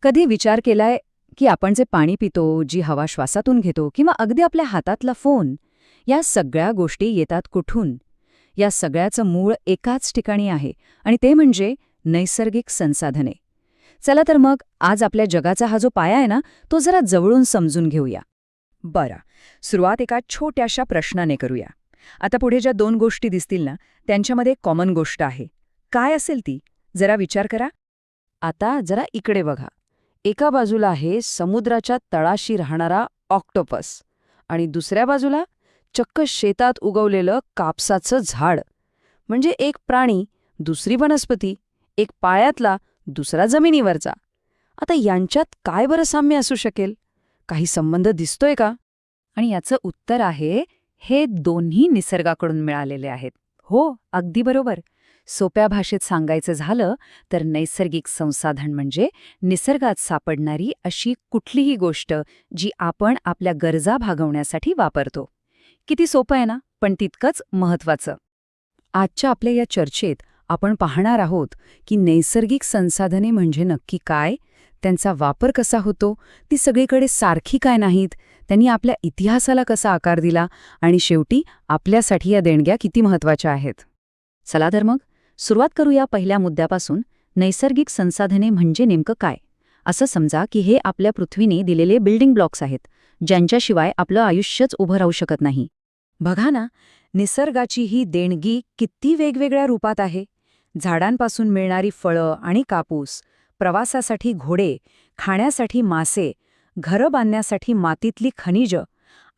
कधी विचार केलाय की आपण जे पाणी पितो, जी हवा श्वासातून घेतो किंवा अगदी आपल्या हातातला फोन, या सगळ्या गोष्टी येतात कुठून? या सगळ्याचं मूळ एकाच ठिकाणी आहे आणि ते म्हणजे नैसर्गिक संसाधने. चला तर मग आज आपल्या जगाचा हा जो पाया आहे ना, तो जरा जवळून समजून घेऊया. बरं, सुरुवात एका छोट्याशा प्रश्नाने करूया. आता पुढे ज्या दोन गोष्टी दिसतील ना, त्यांच्यामध्ये कॉमन गोष्ट आहे. काय असेल ती? जरा विचार करा. आता जरा इकडे बघा. एका बाजूला आहे समुद्राच्या तळाशी राहणारा ऑक्टोपस आणि दुसऱ्या बाजूला चक्क शेतात उगवलेलं कापसाचं झाड. म्हणजे एक प्राणी, दुसरी वनस्पती, एक पायातला, दुसरा जमिनीवरचा. आता यांच्यात काय बरं साम्य असू शकेल? काही संबंध दिसतोय का? आणि याचं उत्तर आहे, हे दोन्ही निसर्गाकडून मिळालेले आहेत. हो, अगदी बरोबर. सोप्या भाषेत सांगायचं झालं तर नैसर्गिक संसाधन म्हणजे निसर्गात सापडणारी अशी कुठलीही गोष्ट जी आपण आपल्या गरजा भागवण्यासाठी वापरतो. किती सोपं आहे ना, पण तितकंच महत्वाचं. आजच्या आपल्या या चर्चेत आपण पाहणार आहोत की नैसर्गिक संसाधने म्हणजे नक्की काय, त्यांचा वापर कसा होतो, ती सगळीकडे सारखी काय नाहीत, त्यांनी आपल्या इतिहासाला कसा आकार दिला आणि शेवटी आपल्यासाठी या देणग्या किती महत्वाच्या आहेत. चला तर मग सुरुवात करूया पहिल्या मुद्द्यापासून. नैसर्गिक संसाधने म्हणजे नेमकं काय? असं समजा की हे आपल्या पृथ्वीने दिलेले बिल्डिंग ब्लॉक्स आहेत, ज्यांच्याशिवाय आपलं आयुष्यच उभं राहू शकत नाही. बघा ना, निसर्गाची ही देणगी किती वेगवेगळ्या रूपात आहे. झाडांपासून मिळणारी फळं आणि कापूस, प्रवासासाठी घोडे, खाण्यासाठी मासे, घरं बांधण्यासाठी मातीतली खनिजं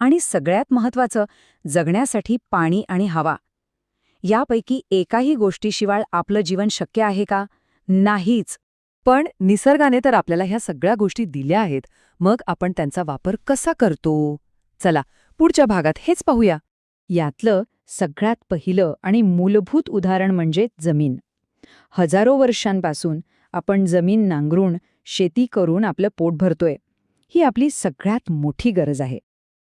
आणि सगळ्यात महत्त्वाचं, जगण्यासाठी पाणी आणि हवा. यापैकी एकाही गोष्टीशिवाय आपलं जीवन शक्य आहे का? नाहीच. पण निसर्गाने तर आपल्याला ह्या सगळ्या गोष्टी दिल्या आहेत, मग आपण त्यांचा वापर कसा करतो? चला, पुढच्या भागात हेच पाहूया. यातलं सगळ्यात पहिलं आणि मूलभूत उदाहरण म्हणजे जमीन. हजारो वर्षांपासून आपण जमीन नांगरून, शेती करून आपलं पोट भरतोय. ही आपली सगळ्यात मोठी गरज आहे.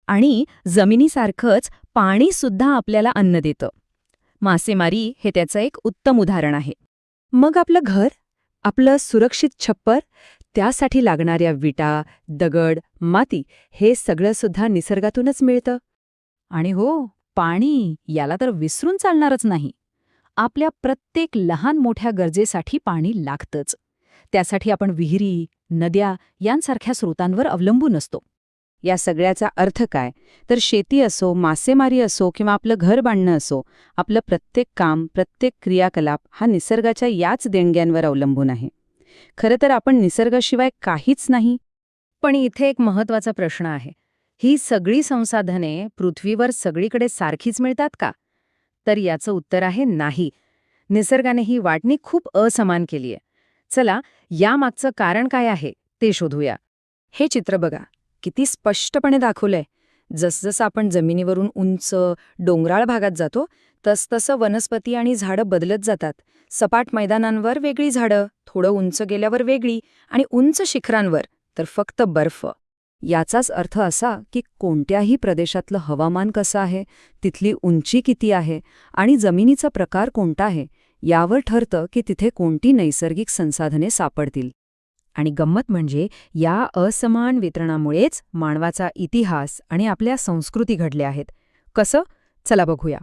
आणि जमिनीसारखंच पाणीसुद्धा आपल्याला अन्न देतं. मासेमारी हे त्याचं एक उत्तम उदाहरण आहे. मग आपलं घर, आपलं सुरक्षित छप्पर, त्यासाठी लागणाऱ्या विटा, दगड, माती, हे सगळं सुद्धा निसर्गातूनच मिळतं. आणि हो, पाणी, याला तर विसरून चालणारच नाही. आपल्या प्रत्येक लहान मोठ्या गरजेसाठी पाणी लागतंच. त्यासाठी आपण विहिरी, नद्या यांसारख्या स्रोतांवर अवलंबून असतो. या सगळ्याचा अर्थ काय? तर शेती असो, मासेमारी असो किंवा आपलं घर बांधणं असो, आपलं प्रत्येक काम, प्रत्येक क्रियाकलाप हा निसर्गाच्या याच देणग्यांवर अवलंबून आहे. खरं तर आपण निसर्गाशिवाय काहीच नाही. पण इथे एक महत्त्वाचा प्रश्न आहे. ही सगळी संसाधने पृथ्वीवर सगळीकडे सारखीच मिळतात का? तर याचं उत्तर आहे नाही. निसर्गाने ही वाटणी खूप असमान केली आहे. चला, यामागचं कारण काय आहे ते शोधूया. हे चित्र बघा, किती स्पष्टपणे दाखवलंय. जसजसं आपण जमिनीवरून उंच, डोंगराळ भागात जातो, तसतसं वनस्पती आणि झाडं बदलत जातात. सपाट मैदानांवर वेगळी झाडं, थोडं उंच गेल्यावर वेगळी, आणि उंच शिखरांवर तर फक्त बर्फ. याचाच अर्थ असा की कोणत्याही प्रदेशातलं हवामान कसं आहे, तिथली उंची किती आहे आणि जमिनीचा प्रकार कोणता आहे, यावर ठरतं की तिथे कोणती नैसर्गिक संसाधने सापडतील. आणि गंमत म्हणजे या असमान वितरणामुळेच मानवाचा इतिहास आणि आपल्या संस्कृती घडल्या आहेत. कसं? चला बघूया.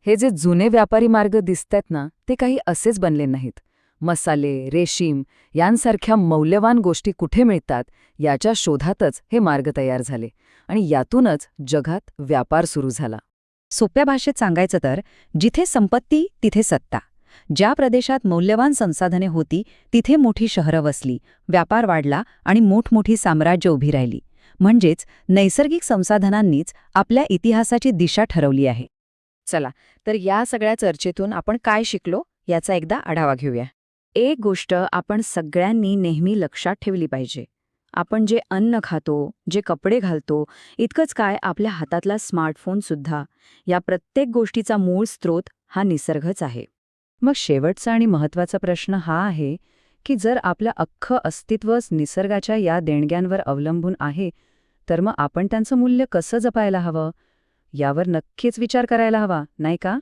हे जे जुने व्यापारी मार्ग दिसतात ना, ते काही असेच बनले नाहीत. मसाले, रेशीम यांसारख्या मौल्यवान गोष्टी कुठे मिळतात याच्या शोधातच हे मार्ग तयार झाले आणि यातूनच जगात व्यापार सुरू झाला. सोप्या भाषेत सांगायचं तर, जिथे संपत्ती तिथे सत्ता. ज्या प्रदेशात मौल्यवान संसाधने होती तिथे मोठी शहरं वसली, व्यापार वाढला आणि मोठमोठी साम्राज्य उभी राहिली. म्हणजेच नैसर्गिक संसाधनांनीच आपल्या इतिहासाची दिशा ठरवली आहे. चला, तर या सगळ्या चर्चेतून आपण काय शिकलो याचा एकदा आढावा घेऊया. एक गोष्ट आपण सगळ्यांनी नेहमी लक्षात ठेवली पाहिजे. आपण जे अन्न खातो, जे कपडे घालतो, इतकंच काय आपल्या हातातला स्मार्टफोनसुद्धा, या प्रत्येक गोष्टीचा मूळ स्रोत हा निसर्गच आहे. मग शेवटचा आणि महत्त्वाचा प्रश्न हा आहे की जर आपलं अख्खं अस्तित्वच निसर्गाच्या या देणग्यांवर अवलंबून आहे, तर मग आपण त्यांचं मूल्य कसं जपायला हवं, यावर नक्कीच विचार करायला हवा, नाही का?